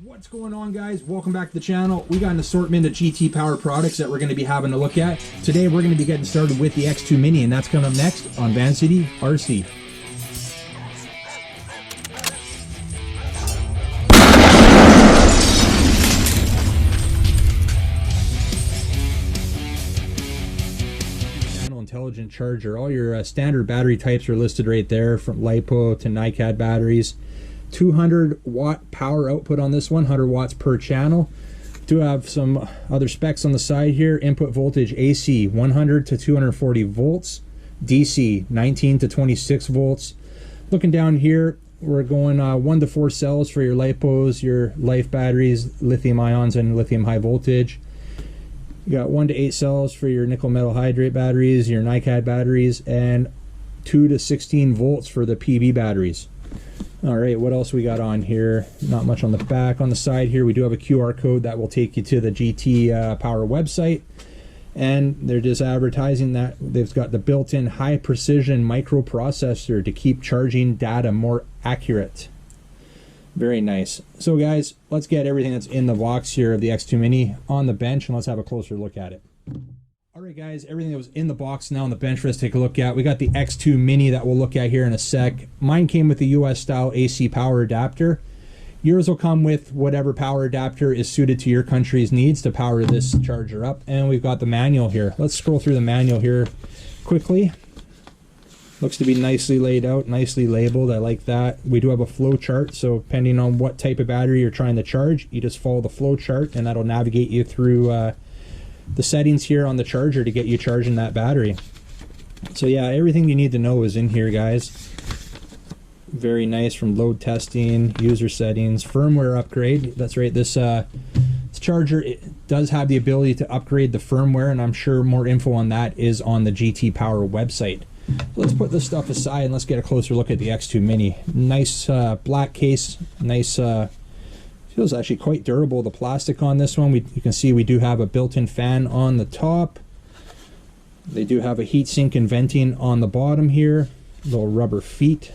What's going on, guys? Welcome back to the channel. We got an assortment of GT Power products that we're going to be having a look at. Today we're going to be getting started with the X2 Mini, and that's coming up next on Van City RC. Intelligent charger. All your standard battery types are listed right there, from LiPo to NiCad batteries. 200 watt power output on this one, 100 watts per channel. Do have some other specs on the side here. Input voltage AC 100 to 240 volts, DC 19 to 26 volts. Looking down here, we're going 1 to 4 cells for your LiPos, your Life batteries, lithium ions, and lithium high voltage. You got 1 to 8 cells for your nickel metal hydrate batteries, your NiCad batteries, and 2 to 16 volts for the PV batteries. All right, what else we got on here? Not much on the back. On the side here, we do have a QR code that will take you to the GT Power website. And they're just advertising that they've got the built-in high precision microprocessor to keep charging data more accurate. Very nice. So guys, let's get everything that's in the box here of the X2 Mini on the bench, and let's have a closer look at it. All right, guys, everything that was in the box now on the bench for us to take a look at. We got the X2 Mini that we'll look at here in a sec. Mine came with the US style AC power adapter. Yours will come with whatever power adapter is suited to your country's needs to power this charger up. And we've got the manual here. Let's scroll through the manual here quickly. Looks to be nicely laid out, nicely labeled. I like that. We do have a flow chart, so depending on what type of battery you're trying to charge, you just follow the flow chart and that'll navigate you through the settings here on the charger to get you charging that battery. So yeah, everything you need to know is in here, guys. Very nice, from load testing, user settings, firmware upgrade. That's right, this charger, it does have the ability to upgrade the firmware, and I'm sure more info on that is on the GT Power website. Let's put this stuff aside and let's get a closer look at the X2 Mini. Nice black case, nice feels actually quite durable, the plastic on this one. You can see we do have a built-in fan on the top. They do have a heatsink and venting on the bottom here, little rubber feet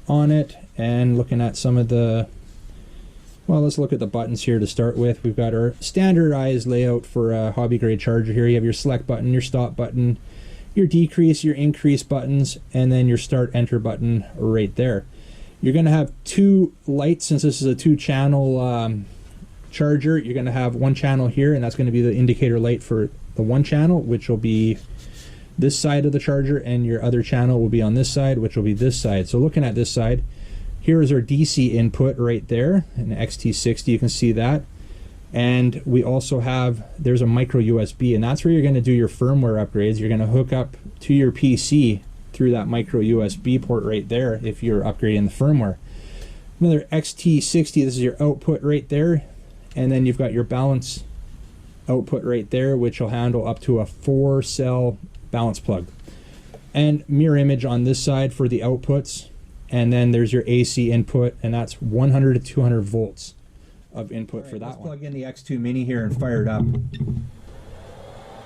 on it. And looking at some of the, well, let's look at the buttons here to start with. We've got our standardized layout for a hobby grade charger here. You have your select button, your stop button, your decrease, your increase buttons, and then your start enter button right there. You're going to have 2 lights. Since this is a 2-channel charger, you're going to have 1 channel here, and that's going to be the indicator light for the 1 channel, which will be this side of the charger, and your other channel will be on this side, which will be this side. So looking at this side, here is our DC input right there, an XT60, you can see that. And we also have, there's a micro USB, and that's where you're going to do your firmware upgrades. You're going to hook up to your PC through that micro USB port right there if you're upgrading the firmware. Another XT60, this is your output right there, and then you've got your balance output right there, which will handle up to a 4-cell balance plug. And mirror image on this side for the outputs, and then there's your AC input, and that's 100 to 200 volts of input for that one. Let's plug in the X2 Mini here and fire it up.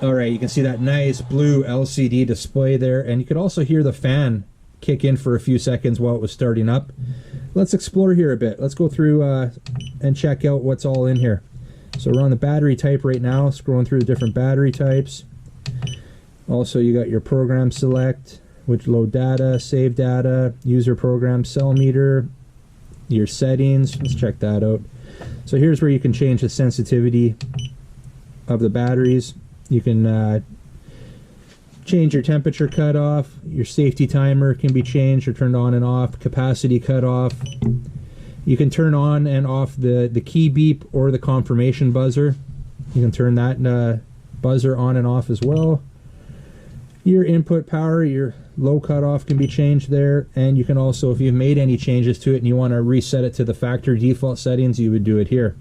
Alright, you can see that nice blue LCD display there, and you could also hear the fan kick in for a few seconds while it was starting up. Let's explore here a bit. Let's go through and check out what's all in here. So we're on the battery type right now, scrolling through the different battery types. Also, you got your program select, which load data, save data, user program, cell meter, your settings. Let's check that out. So here's where you can change the sensitivity of the batteries. You can change your temperature cutoff, your safety timer can be changed or turned on and off, capacity cutoff. You can turn on and off the key beep or the confirmation buzzer. You can turn that buzzer on and off as well. Your input power, your low cutoff can be changed there, and you can also, if you've made any changes to it and you want to reset it to the factory default settings, you would do it here.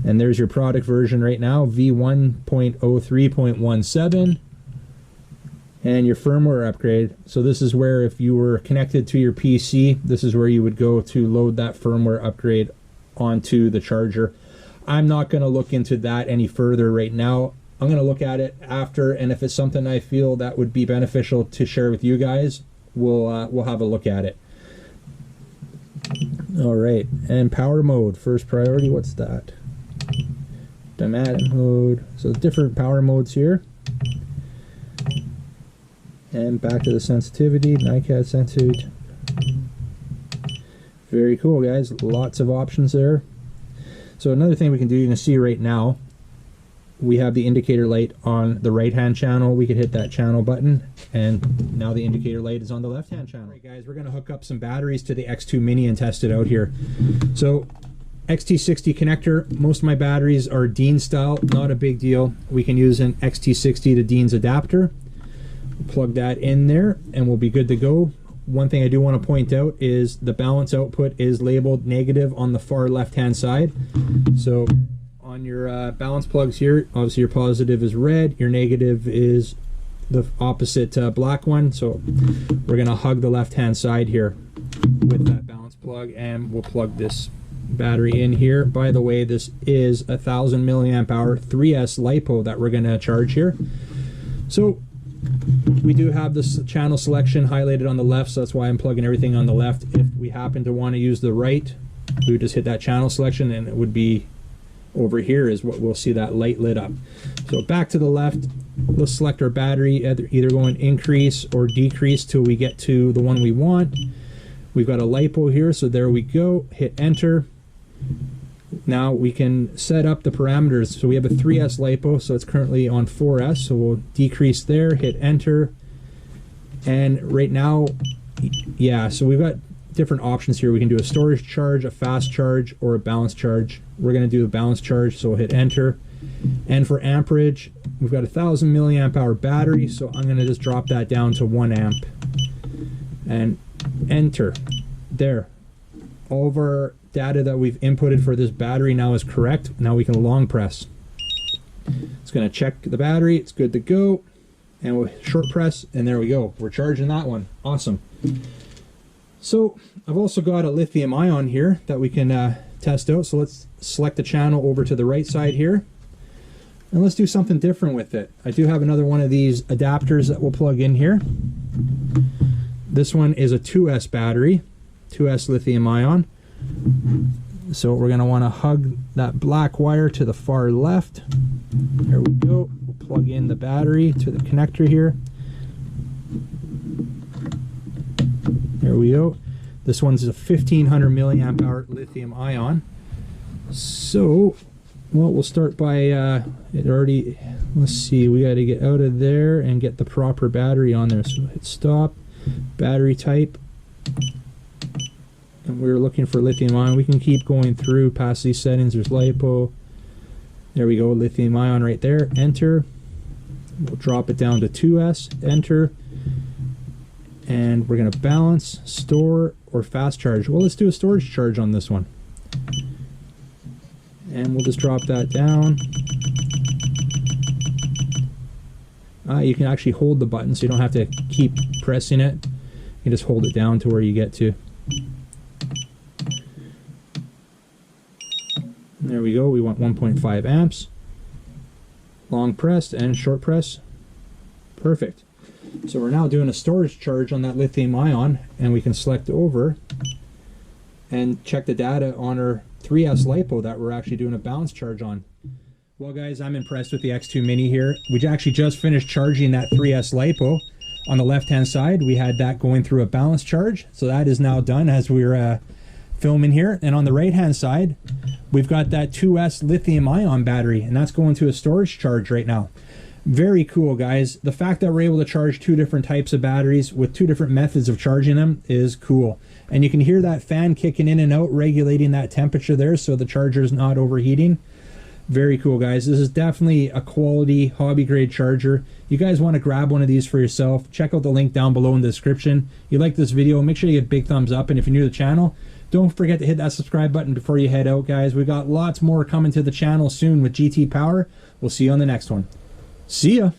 And there's your product version right now, V1.03.17, and your firmware upgrade. So this is where, if you were connected to your PC, this is where you would go to load that firmware upgrade onto the charger. I'm not going to look into that any further right now. I'm going to look at it after, and if it's something I feel that would be beneficial to share with you guys, we'll have a look at it. All right, and power mode, first priority, what's that? Automatic mode, so different power modes here. And back to the sensitivity, NiCad sensitivity. Very cool, guys, lots of options there. So another thing we can do, you can see right now, we have the indicator light on the right hand channel. We could hit that channel button and now the indicator light is on the left hand channel. All right, guys, we're going to hook up some batteries to the X2 Mini and test it out here. So XT60 connector, most of my batteries are Dean style, not a big deal. We can use an XT60 to Dean's adapter, plug that in there and we'll be good to go. One thing I do want to point out is the balance output is labeled negative on the far left hand side. So on your balance plugs here, obviously your positive is red, your negative is the opposite black one. So we're going to hug the left hand side here with that balance plug and we'll plug this battery in here. By the way, this is 1000 milliamp hour 3S LiPo that we're going to charge here. So we do have this channel selection highlighted on the left, so that's why I'm plugging everything on the left. If we happen to want to use the right, we would just hit that channel selection and it would be over here is what we'll see that light lit up. So back to the left, let's select our battery, either going increase or decrease till we get to the one we want. We've got a LiPo here, so there we go, hit enter. Now we can set up the parameters. So we have a 3S LiPo, so it's currently on 4S, so we'll decrease there, hit enter. And right now, yeah, so we've got different options here. We can do a storage charge, a fast charge, or a balance charge. We're going to do a balance charge, so we'll hit enter. And for amperage, we've got 1000 milliamp hour battery, so I'm going to just drop that down to 1 amp. And enter. There. All of our data that we've inputted for this battery now is correct. Now we can long press. It's going to check the battery. It's good to go. And we'll short press, and there we go. We're charging that one. Awesome. So I've also got a lithium ion here that we can test out. So let's select the channel over to the right side here. And let's do something different with it. I do have another one of these adapters that we'll plug in here. This one is a 2S battery, 2S lithium ion. So we're going to want to hug that black wire to the far left. There we go. We'll plug in the battery to the connector here. There we go. This one's a 1500 milliamp hour lithium ion. So, well, we'll start by it already. Let's see. We got to get out of there and get the proper battery on there. So hit stop. Battery type. And we're looking for lithium ion. We can keep going through past these settings. There's LiPo. There we go, lithium ion right there. Enter. We'll drop it down to 2S. Enter. And we're going to balance, store, or fast charge. Well, let's do a storage charge on this one. And we'll just drop that down. You can actually hold the button, so you don't have to keep pressing it. You can just hold it down to where you get to. There we go. We want 1.5 amps. Long press and short press. Perfect. So we're now doing a storage charge on that lithium ion, and we can select over and check the data on our 3S LiPo that we're actually doing a balance charge on. Well guys, I'm impressed with the X2 Mini here. We actually just finished charging that 3S LiPo. On the left hand side, we had that going through a balance charge, so that is now done as we're filming here. And on the right hand side, we've got that 2S lithium ion battery, and that's going to a storage charge right now. Very cool, guys. The fact that we're able to charge two different types of batteries with two different methods of charging them is cool. And you can hear that fan kicking in and out, regulating that temperature there so the charger is not overheating. Very cool, guys. This is definitely a quality hobby grade charger. You guys want to grab one of these for yourself, check out the link down below in the description. If you like this video, make sure you give a big thumbs up, and if you're new to the channel, don't forget to hit that subscribe button before you head out, guys. We've got lots more coming to the channel soon with GT Power. We'll see you on the next one. See ya!